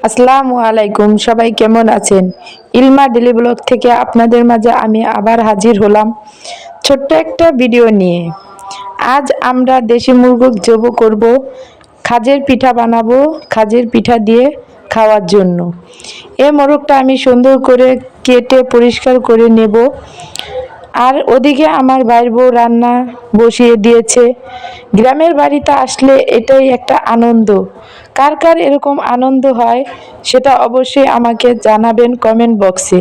আসসালামু আলাইকুম, সবাই কেমন আছেন? ইলমা ডেলি ব্লগ থেকে আপনাদের মাঝে আমি আবার হাজির হলাম ছোট্ট একটা ভিডিও নিয়ে। আজ আমরা দেশি মুরগ জব করব, খাজের পিঠা বানাবো, খাজের পিঠা দিয়ে খাওয়ার জন্য। এই মোরগটা আমি সুন্দর করে কেটে পরিষ্কার করে নেব। আর ওদিকে আমার ভাইয়ের বউ রান্না বসিয়ে দিয়েছে। গ্রামের বাড়িতে আসলে এটাই একটা আনন্দ। কার কার এরকম আনন্দ হয় সেটা অবশ্যই আমাকে জানাবেন কমেন্ট বক্সে।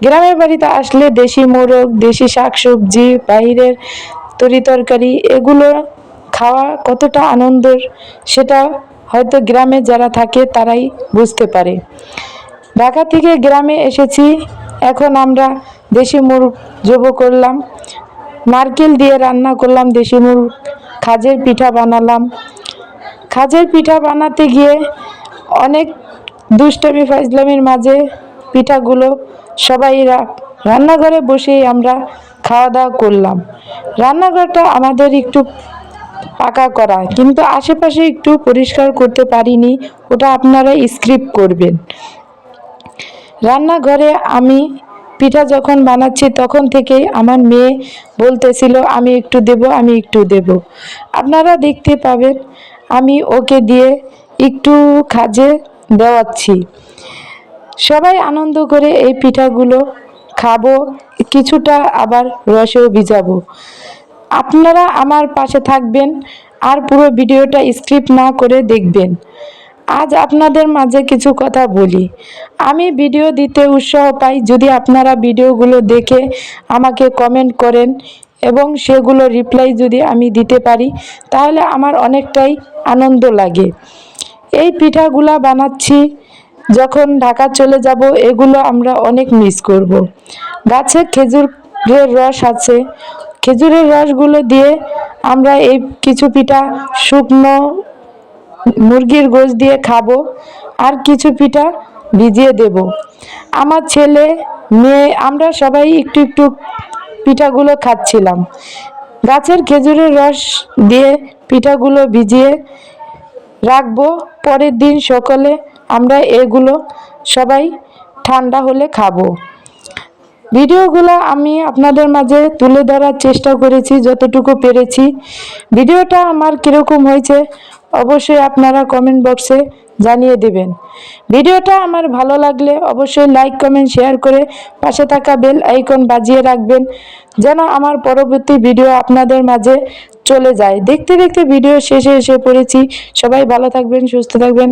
গ্রামের বাড়িতে আসলে দেশি মোরগ, দেশি শাকসবজি, বাইরের তরিতরকারি এগুলো খাওয়া কতটা আনন্দের সেটা হয়তো গ্রামে যারা থাকে তারাই বুঝতে পারে। ঢাকা থেকে গ্রামে এসেছি, এখন আমরা দেশি মুরগ জব করলাম, নারকেল দিয়ে রান্না করলাম দেশি মুরগ, খাজের পিঠা বানালাম। খাজের পিঠা বানাতে গিয়ে অনেক দুষ্টামি ফাজলামির মাঝে পিঠাগুলো সবাই রান্নাঘরে বসেই আমরা খাওয়া দাওয়া করলাম। রান্নাঘরটা আমাদের একটু পাকা করা, কিন্তু আশেপাশে একটু পরিষ্কার করতে পারিনি, ওটা আপনারা স্কিপ করবেন। রান্নাঘরে আমি পিঠা যখন বানাচ্ছি তখন থেকেই আমার মেয়ে বলতেছিল আমি একটু দেব, আমি একটু দেব। আপনারা দেখতে পাবেন আমি ওকে দিয়ে একটু খাজে দেওয়াচ্ছি। সবাই আনন্দ করে এই পিঠাগুলো খাবো, কিছুটা আবার রসেও ভিজাবো। আপনারা আমার পাশে থাকবেন আর পুরো ভিডিওটা স্কিপ না করে দেখবেন। আজ আপনাদের মাঝে কিছু কথা বলি। আমি ভিডিও দিতে উৎসাহ পাই যদি আপনারা ভিডিওগুলো দেখে আমাকে কমেন্ট করেন এবং সেগুলো রিপ্লাই যদি আমি দিতে পারি তাহলে আমার অনেকটাই আনন্দ লাগে। এই পিঠাগুলা বানাচ্ছি, যখন ঢাকা চলে যাব এগুলো আমরা অনেক মিস করব। গাছে খেজুরের রস আছে, খেজুরের রসগুলো দিয়ে আমরা এই কিছু পিঠা শুকনো মুরগির গোশত দিয়ে খাবো, আর কিছু পিঠা ভিজিয়ে দেব। আমার ছেলে মেয়ে আমরা সবাই একটু একটু পিঠাগুলো খাচ্ছিলাম। গাছের খেজুরের রস দিয়ে পিঠাগুলো ভিজিয়ে রাখবো, পরের দিন সকালে আমরা এগুলো সবাই ঠান্ডা হলে খাবো। ভিডিওগুলো আমি আপনাদের মাঝে তুলে ধরার চেষ্টা করেছি যতটুকু পেরেছি। ভিডিওটা আমার কীরকম হয়েছে অবশ্যই আপনারা কমেন্ট বক্সে জানিয়ে দেবেন। ভিডিওটা আমার ভালো লাগলে অবশ্যই লাইক, কমেন্ট, শেয়ার করে পাশে থাকা বেল আইকন বাজিয়ে রাখবেন যেন আমার পরবর্তী ভিডিও আপনাদের মাঝে চলে যায়। দেখতে দেখতে ভিডিও শেষে এসে পড়েছি। সবাই ভালো থাকবেন, সুস্থ থাকবেন।